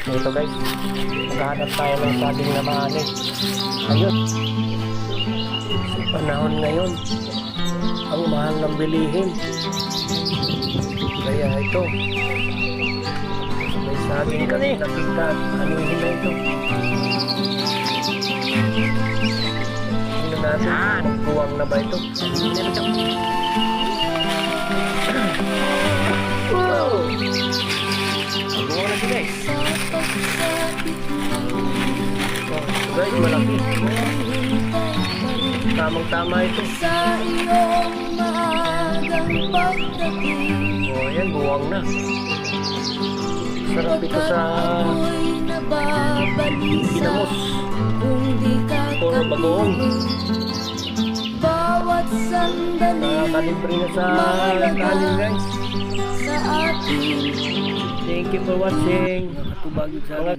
Ito guys, maghanap tayo ng saging na maani. Ayun, sa panahon ngayon, ang mahal ng bilihin. Kaya ito, may saging kami nakita. Ano yun na ito? Tingnan natin, magbuwang na ba ito? Wow! Magbuwang na ito guys. Guys, malaki. Tamang-tama ito. Oh, ayan, buwang na. Sarap ito sa ginamos. Puro bagoong. Kalibre na sa kanin guys. Thank you for watching. Nakatubag sa